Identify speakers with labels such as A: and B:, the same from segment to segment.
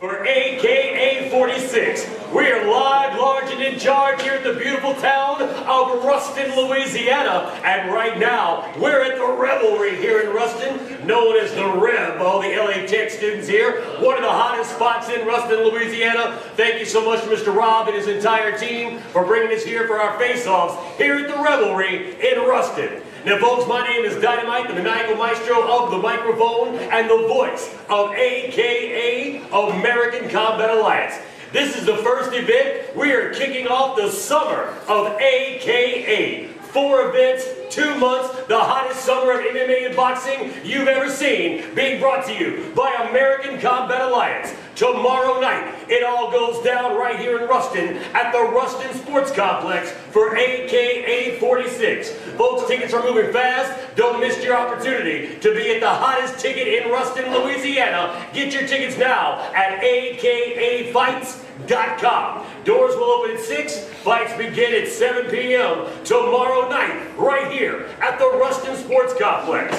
A: For AKA 46, we are live, large, and in charge here at the beautiful town of Ruston, Louisiana. And right now, we're at the Revelry here in Ruston, known as the Rev. All the LA Tech students here. One of the hottest spots in Ruston, Louisiana. Thank you so much to Mr. Rob and his entire team for bringing us here for our face-offs here at the Revelry in Ruston. Now folks, my name is Dynamite, the maniacal maestro of the microphone and the voice of AKA American Combat Alliance. This is the first event. We are kicking off the summer of AKA. 4 events, 2 months, the hottest summer of MMA and boxing you've ever seen, being brought to you by American Combat Alliance. Tomorrow night, it all goes down right here in Ruston at the Ruston Sports Complex for AKA 46. Folks, tickets are moving fast. Don't miss your opportunity to be at the hottest ticket in Ruston, Louisiana. Get your tickets now at akafights.com. Doors will open at 6. Fights begin at 7 p.m. tomorrow night, right here at the Ruston Sports Complex.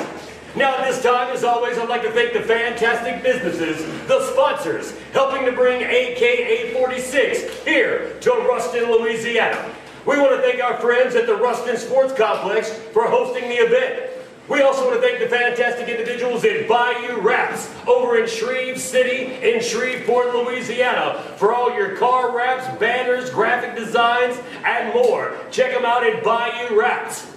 A: Now at this time, as always, I'd like to thank the fantastic businesses, the sponsors, helping to bring AKA 46 here to Ruston, Louisiana. We want to thank our friends at the Ruston Sports Complex for hosting the event. We also want to thank the fantastic individuals at Bayou Wraps over in Shreve City in Shreveport, Louisiana for all your car wraps, banners, graphic designs, and more. Check them out at Bayou Wraps.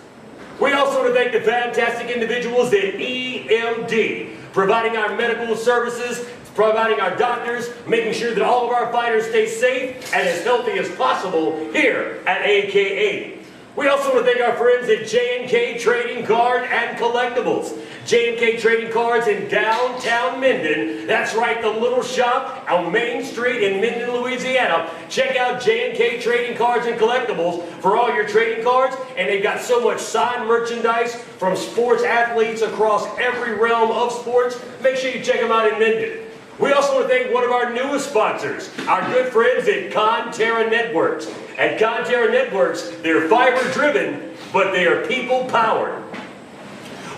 A: We also want to thank the fantastic individuals at EMD, providing our medical services, providing our doctors, making sure that all of our fighters stay safe and as healthy as possible here at AKA. We also want to thank our friends at J&K Trading Card and Collectibles. J&K Trading Cards in downtown Minden. That's right, the little shop on Main Street in Minden, Louisiana. Check out J&K Trading Cards and Collectibles for all your trading cards. And they've got so much signed merchandise from sports athletes across every realm of sports. Make sure you check them out in Minden. We also want to thank one of our newest sponsors, our good friends at Conterra Networks. At Conterra Networks, they're fiber-driven, but they are people-powered.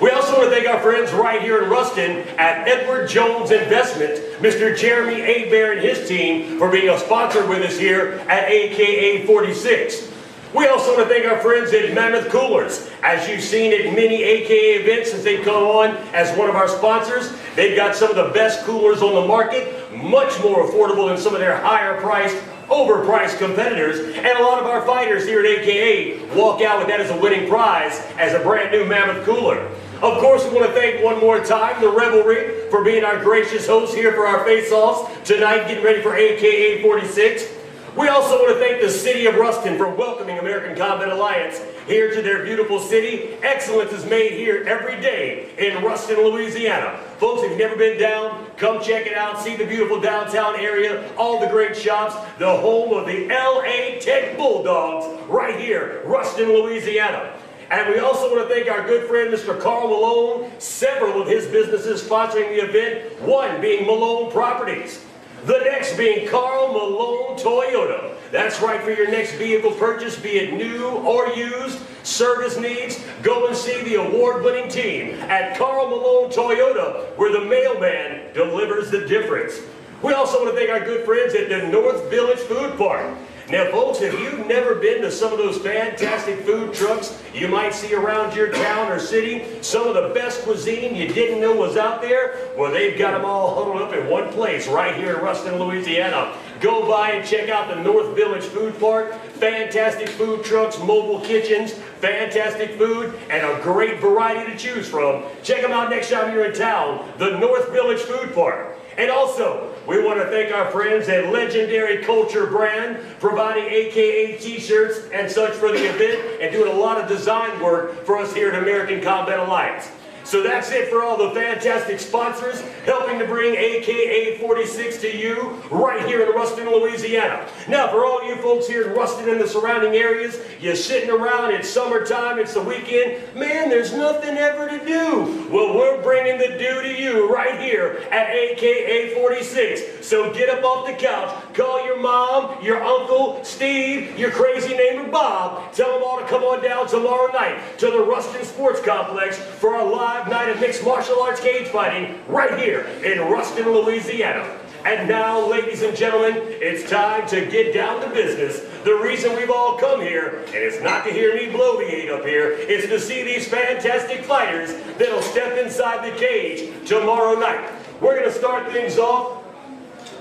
A: We also want to thank our friends right here in Ruston at Edward Jones Investment, Mr. Jeremy Abear and his team for being a sponsor with us here at AKA 46. We also want to thank our friends at Mammoth Coolers. As you've seen at many AKA events since they've come on as one of our sponsors, they've got some of the best coolers on the market, much more affordable than some of their higher priced, overpriced competitors, and a lot of our fighters here at AKA walk out with that as a winning prize as a brand new Mammoth Cooler. Of course, we want to thank one more time the Revelry for being our gracious host here for our face-offs tonight, getting ready for AKA 46. We also want to thank the city of Ruston for welcoming American Combat Alliance here to their beautiful city. Excellence is made here every day in Ruston, Louisiana. Folks, if you've never been down, come check it out. See the beautiful downtown area, all the great shops, the home of the LA Tech Bulldogs right here, Ruston, Louisiana. And we also want to thank our good friend, Mr. Carl Malone, several of his businesses sponsoring the event, one being Malone Properties. The next being Carl Malone Toyota. That's right, for your next vehicle purchase, be it new or used, service needs, go and see the award-winning team at Carl Malone Toyota, where the mailman delivers the difference. We also want to thank our good friends at the North Village Food Park. Now folks, if you've never been to some of those fantastic food trucks you might see around your town or city, some of the best cuisine you didn't know was out there, well, they've got them all huddled up in one place right here in Ruston, Louisiana. Go by and check out the North Village Food Park. Fantastic food trucks, mobile kitchens, fantastic food, and a great variety to choose from. Check them out next time you're in town, the North Village Food Park. And also, we want to thank our friends at Legendary Culture Brand, providing AKA t-shirts and such for the event, and doing a lot of design work for us here at American Combat Alliance. So that's it for all the fantastic sponsors helping to bring AKA 46 to you right here in Ruston, Louisiana. Now, for all you folks here in Ruston and the surrounding areas, you're sitting around, it's summertime, it's the weekend, man, there's nothing ever to do. Well, we're bringing the do to you right here at AKA 46. So get up off the couch, call your mom, your uncle, Steve, your crazy neighbor Bob, tell them all to come on down tomorrow night to the Ruston Sports Complex for a live night of mixed martial arts cage fighting right here in Ruston, Louisiana. And now, ladies and gentlemen, it's time to get down to business. The reason we've all come here, and it's not to hear me bloviate up here, it's to see these fantastic fighters that'll step inside the cage tomorrow night. We're going to start things off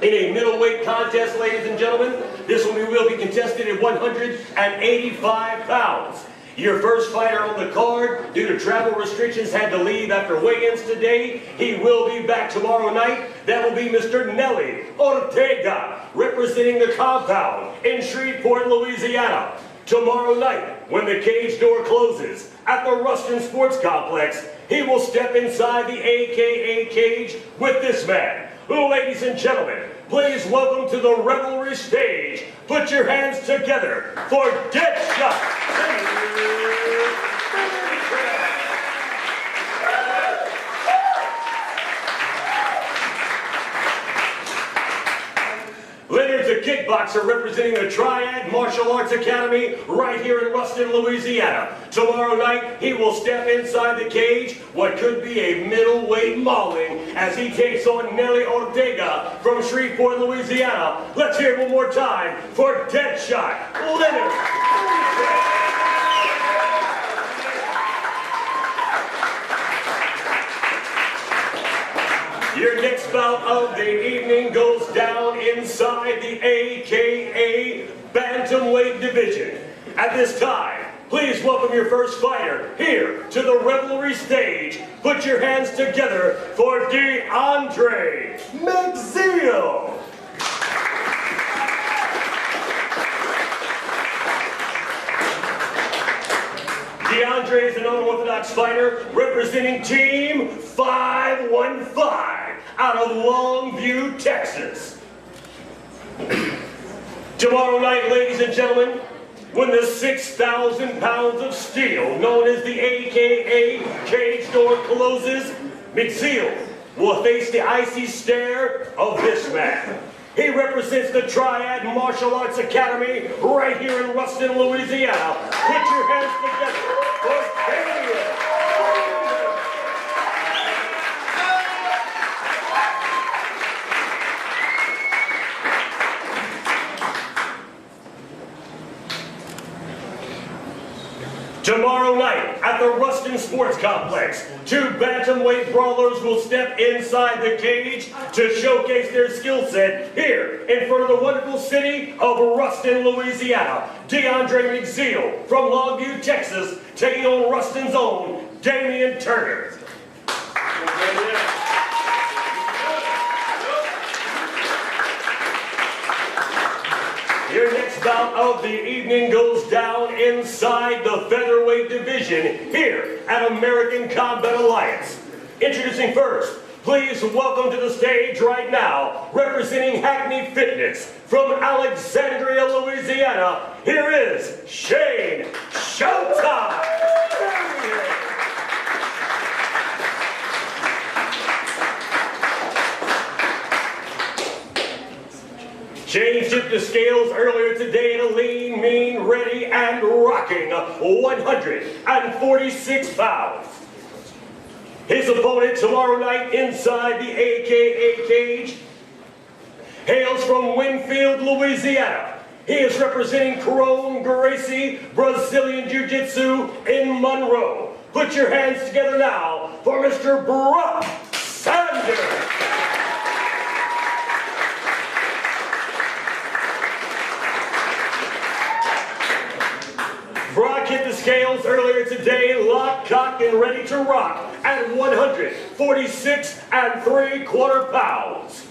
A: in a middleweight contest, ladies and gentlemen. This one will be contested at 185 pounds. Your first fighter on the card, due to travel restrictions, had to leave after weigh-ins today. He will be back tomorrow night. That will be Mr. Nelly Ortega, representing the compound in Shreveport, Louisiana. Tomorrow night, when the cage door closes at the Ruston Sports Complex, he will step inside the AKA cage with this man. Ladies and gentlemen, please welcome to the Revelry stage. Put your hands together for Deadshot. Leonard's a kickboxer representing the Triad Martial Arts Academy right here in Ruston, Louisiana. Tomorrow night, he will step inside the cage, what could be a middleweight mauling, as he takes on Nelly Ortega from Shreveport, Louisiana. Let's hear it one more time for Deadshot, Leonard. Your next bout of the evening goes down inside the AKA Bantamweight division. At this time, please welcome your first fighter here to the Revelry stage. Put your hands together for DeAndre McIll. DeAndre is an unorthodox fighter representing Team 515 out of Longview, Texas. Tomorrow night, ladies and gentlemen, when the 6,000 pounds of steel, known as the AKA cage door closes, McIll will face the icy stare of this man. He represents the Triad Martial Arts Academy right here in Ruston, Louisiana. Put your hands together for Damian. Tomorrow night at the Ruston Sports Complex, two bantamweight brawlers will step inside the cage to showcase their skill set here in front of the wonderful city of Ruston, Louisiana. DeAndre McIll from Longview, Texas, taking on Ruston's own Damian Turner. Your next bout of the evening goes down inside the featherweight division here at American Combat Alliance. Introducing first, please welcome to the stage right now, representing Hackney Fitness from Alexandria, Louisiana, here is Shane Showtime. Shane tipped the scales earlier today to lean, mean, ready, and rocking 146 pounds. His opponent tomorrow night inside the AKA cage hails from Winfield, Louisiana. He is representing Chrome Gracie Brazilian Jiu-Jitsu in Monroe. Put your hands together now for Mr. Brock Sanders. Brock hit the scales earlier today, locked, cocked, and ready to rock at 146 3/4 pounds.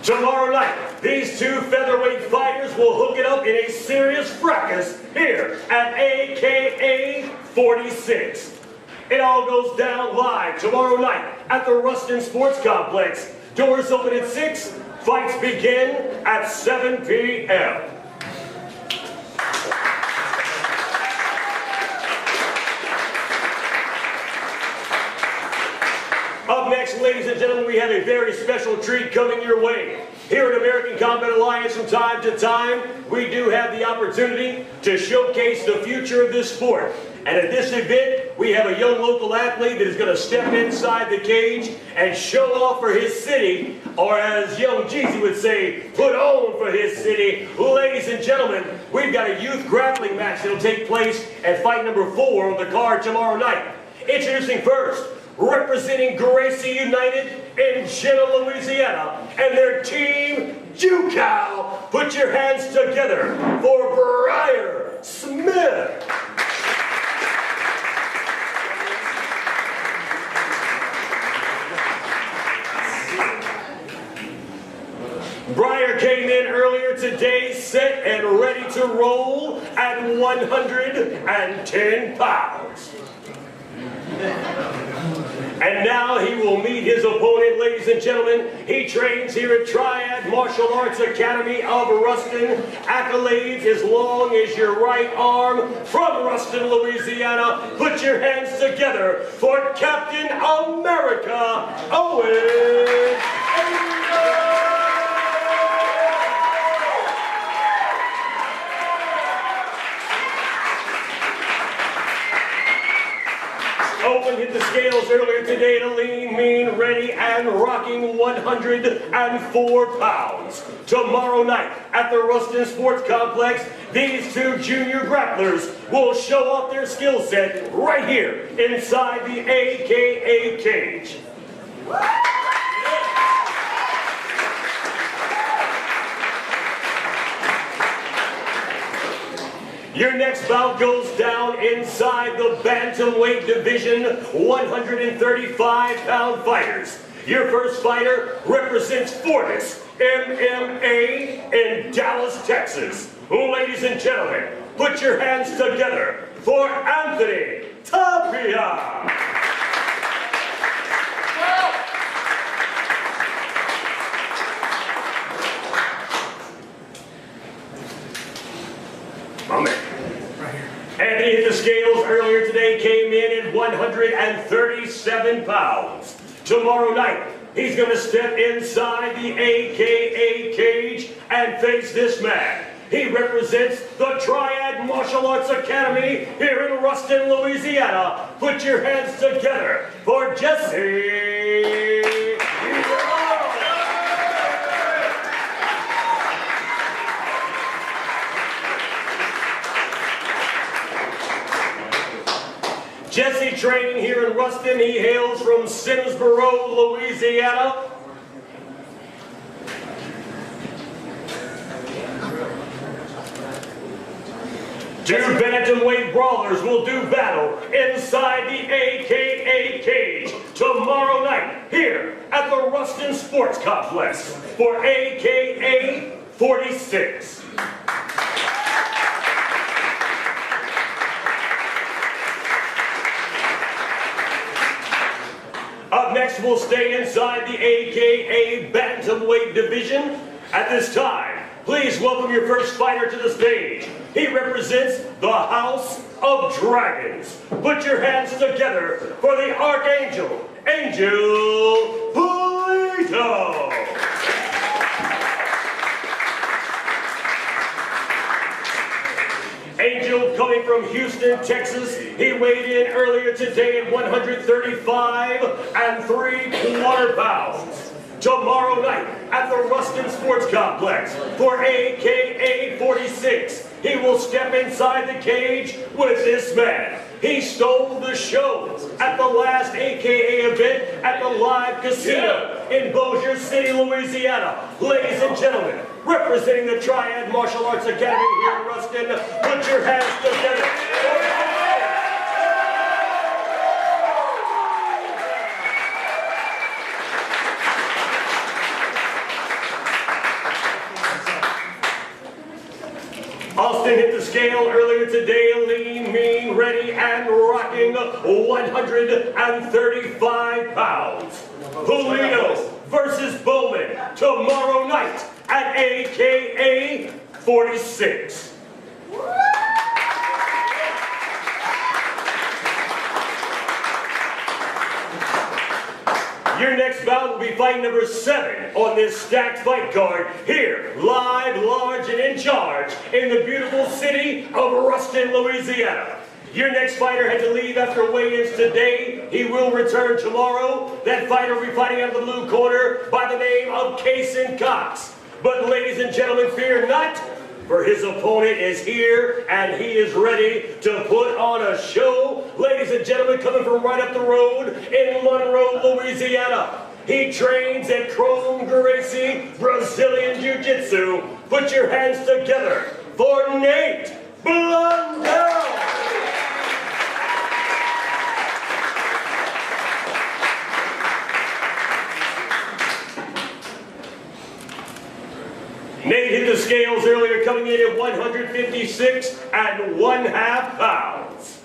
A: Tomorrow night, these two featherweight fighters will hook it up in a serious fracas here at AKA 46. It all goes down live tomorrow night at the Ruston Sports Complex. Doors open at 6, fights begin at 7 p.m. Up next, ladies and gentlemen, we have a very special treat coming your way. Here at American Combat Alliance, from time to time, we do have the opportunity to showcase the future of this sport. And at this event, we have a young local athlete that is going to step inside the cage and show off for his city, or as young Jeezy would say, put on for his city. Ladies and gentlemen, we've got a youth grappling match that will take place at fight number 4 on the card tomorrow night. Introducing first, representing Gracie United in Genoa, Louisiana, and their team, JUCAL. Put your hands together for Brier Smith. Brier came in earlier today, set and ready to roll at 110 pounds. And now he will meet his opponent, ladies and gentlemen. He trains here at Triad Martial Arts Academy of Ruston. Accolades as long as your right arm, from Ruston, Louisiana. Put your hands together for Captain America, Owens. Owen hit the scales earlier today to lean, mean, ready, and rocking 104 pounds. Tomorrow night at the Ruston Sports Complex, these two junior grapplers will show off their skill set right here inside the AKA cage. Your next bout goes down inside the bantamweight division, 135-pound fighters. Your first fighter represents Fortis MMA in Dallas, Texas. Ladies and gentlemen, put your hands together for Anthony Tapia. My man. Anthony hit the scales earlier today, came in at 137 pounds. Tomorrow night, he's going to step inside the AKA cage and face this man. He represents the Triad Martial Arts Academy here in Ruston, Louisiana. Put your hands together for Jesse. Jesse training here in Ruston. He hails from Simsboro, Louisiana. Two bantamweight brawlers will do battle inside the AKA cage tomorrow night here at the Ruston Sports Complex for AKA 46. Up next, we'll stay inside the AKA bantamweight division. At this time, please welcome your first fighter to the stage. He represents the House of Dragons. Put your hands together for the Archangel, Angel Polito. Angel coming from Houston, Texas. He weighed in earlier today at 135 3/4 pounds. Tomorrow night at the Ruston Sports Complex for AKA 46, he will step inside the cage with this man. He stole the show at the last AKA event at the Live Casino in Bossier City, Louisiana. Ladies and gentlemen, representing the Triad Martial Arts Academy here in Ruston, put your hands together. Austin hit the scale earlier today, lean, mean, ready, and rocking 135 pounds. Polito versus Bowman tomorrow night at AKA 46. Your next bout will be fight number 7 on this stacked fight card here, live, large, and in charge in the beautiful city of Ruston, Louisiana. Your next fighter had to leave after weigh-ins today. He will return tomorrow. That fighter will be fighting out of the blue corner by the name of Kason Cox. But ladies and gentlemen, fear not, for his opponent is here and he is ready to put on a show. Ladies and gentlemen, coming from right up the road in Monroe, Louisiana. He trains at Chrome Gracie Brazilian Jiu-Jitsu. Put your hands together for Nate Blondell. Nate hit the scales earlier, coming in at 156 1/2 pounds.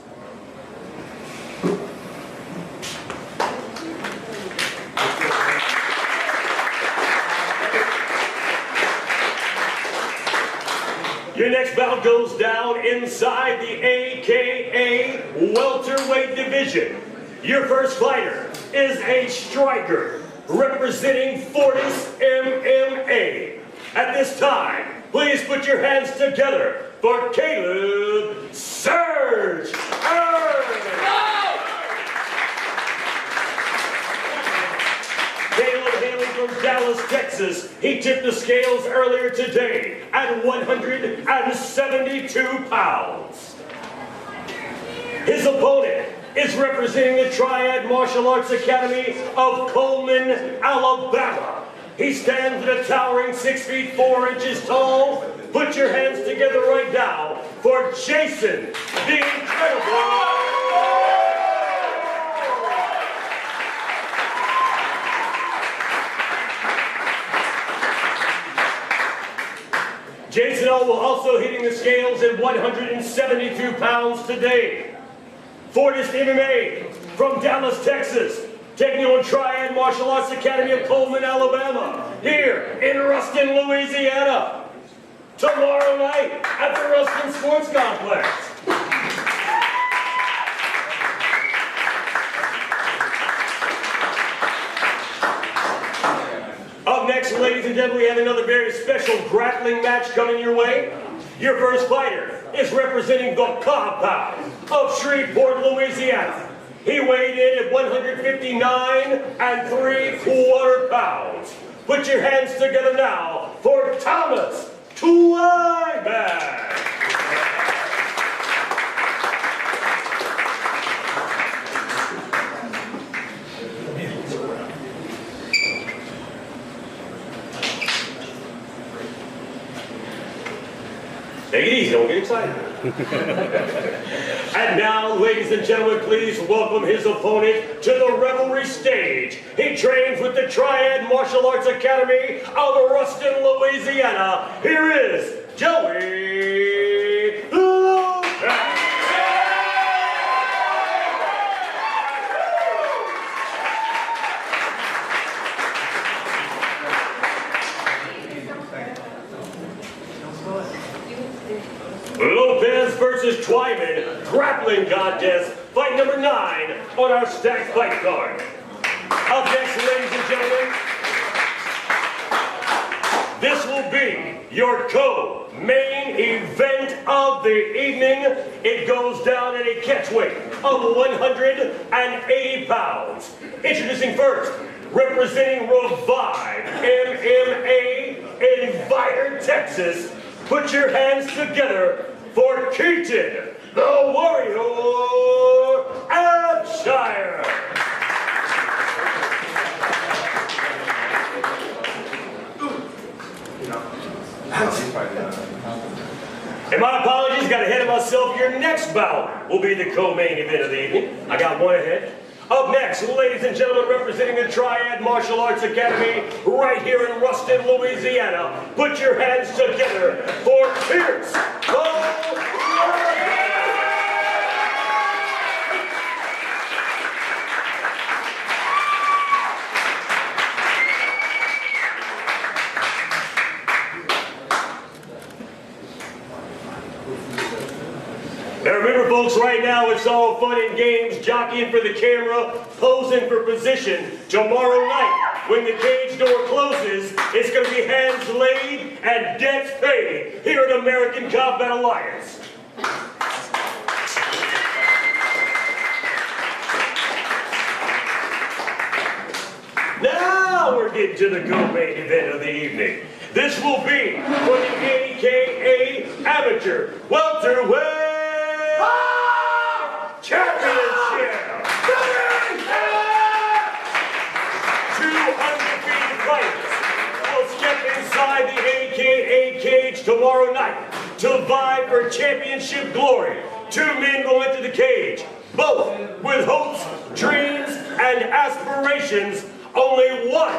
A: Your next bout goes down inside the AKA welterweight division. Your first fighter is a striker representing Fortis MMA. At this time, please put your hands together for Caleb Surge Owens. Caleb, hailing from Dallas, Texas, he tipped the scales earlier today at 172 pounds. His opponent is representing the Triad Martial Arts Academy of Coleman, Alabama. He stands at a towering 6 feet 4 inches tall. Put your hands together right now for Jason, the Incredible. Jason will also hitting the scales at 172 pounds today. Fortis MMA from Dallas, Texas, taking you on Triad Martial Arts Academy of Coleman, Alabama, here in Ruston, Louisiana, tomorrow night at the Ruston Sports Complex. Up next, ladies and gentlemen, we have another very special grappling match coming your way. Your first fighter is representing the compound of Shreveport, Louisiana. He weighed in at 159 3/4 pounds. Put your hands together now for Thomas Twimman. Take it easy, don't get excited. And now, ladies and gentlemen, please welcome his opponent to the Revelry stage. He trains with the Triad Martial Arts Academy of Ruston, Louisiana. Here is Joey Lopez. Lopez versus Twimman, grappling contest, fight number 9 on our stacked fight card. Up next, ladies and gentlemen, this will be your co-main event of the evening. It goes down at a catch weight of 180 pounds. Introducing first, representing Revive MMA in Vider, Texas. Put your hands together for Keaton, the Warrior Abshire. And my apologies, got ahead of myself. Your next bout will be the co-main event of the evening. I got one ahead. Up next, ladies and gentlemen, representing the Triad Martial Arts Academy right here in Ruston, Louisiana, put your hands together for Pierce Boley. Now remember, folks, right now it's all fun and games, jockeying for the camera, posing for position. Tomorrow night, when the cage door closes, it's going to be hands laid and debts paid here at American Combat Alliance. Now we're getting to the co-main event of the evening. This will be for the AKA Amateur Welterweight Championship. Two undefeated fighters will step inside the AKA cage tomorrow night to vie for championship glory. Two men will enter the cage, both with hopes, dreams, and aspirations. Only one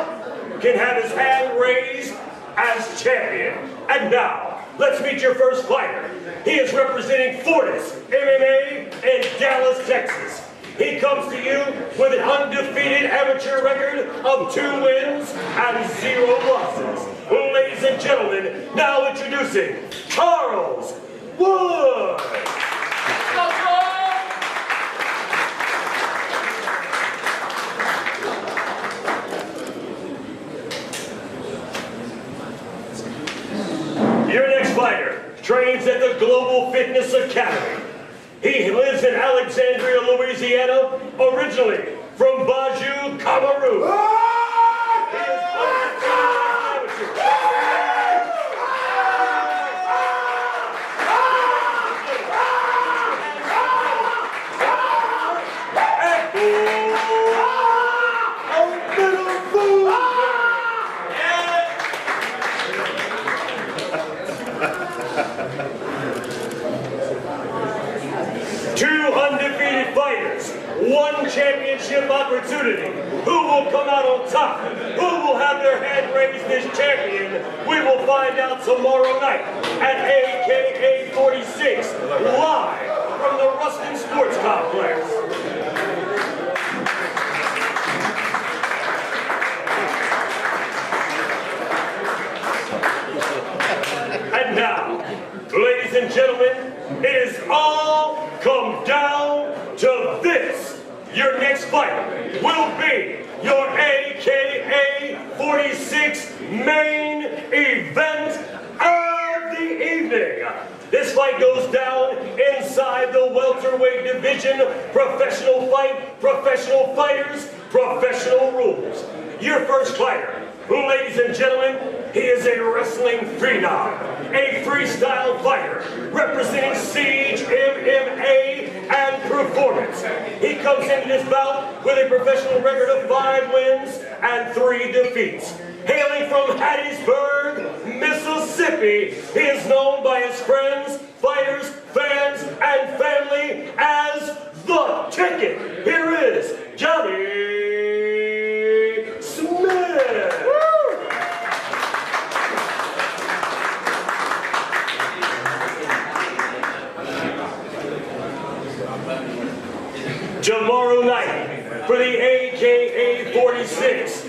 A: can have his hand raised as champion. And now, let's meet your first fighter. He is representing Fortis MMA in Dallas, Texas. He comes to you with an undefeated amateur record of 2 wins and 0 losses. Ladies and gentlemen, now introducing Charles Wood. Your next fighter trains at the Global Fitness Academy. He lives in Alexandria, Louisiana, originally from Baju, Cameroon. He is one championship opportunity. Who will come out on top? Who will have their hand raised as champion? We will find out tomorrow night at AKA 46, live from the Ruston Sports Complex. And now, ladies and gentlemen, it is all come down to this. Your next fight will be your AKA 46 main event of the evening. This fight goes down inside the welterweight division. Professional fight, professional fighters, professional rules. Your first fighter, ladies and gentlemen, he is a wrestling phenom, a freestyle fighter, representing Siege MMA and Performance. He comes into this bout with a professional record of 5 wins and 3 defeats. Hailing from Hattiesburg, Mississippi, he is known by his friends, fighters, fans, and family as The Ticket. Here is Johnny Smith. Tomorrow night, for the AKA 46,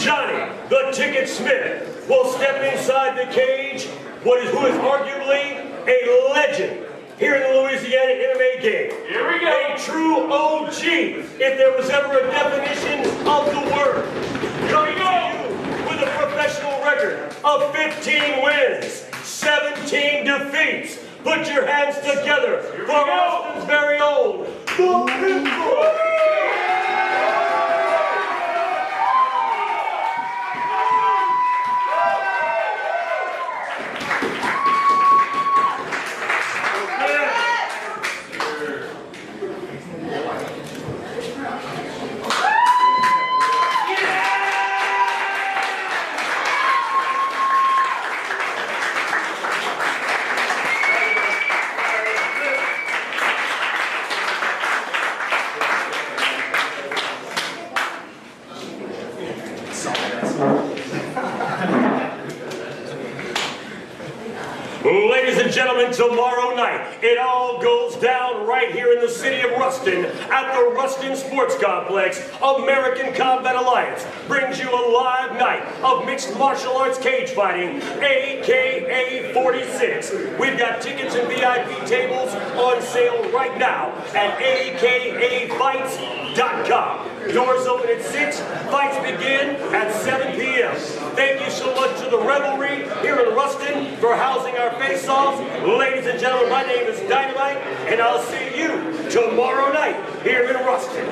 A: Johnny The Ticket Smith will step inside the cage, who is arguably a legend here in the Louisiana MMA game.
B: Here we go.
A: A true OG, if there was ever a definition of the word. Coming to you with a professional record of 15 wins, 17 defeats. Put your hands together for Ruston's very own McIll. Ladies and gentlemen, tomorrow night, it all goes down right here in the city of Ruston at the Ruston Sports Complex. American Combat Alliance brings you a live night of mixed martial arts cage fighting, AKA 46. We've got tickets and VIP tables on sale right now at akafights.com. Doors open at 6, fights begin at 7 p.m. Thank you so much to the Revelry here in Ruston for housing our face-offs. Ladies and gentlemen, my name is Dynamite, and I'll see you tomorrow night here in Ruston.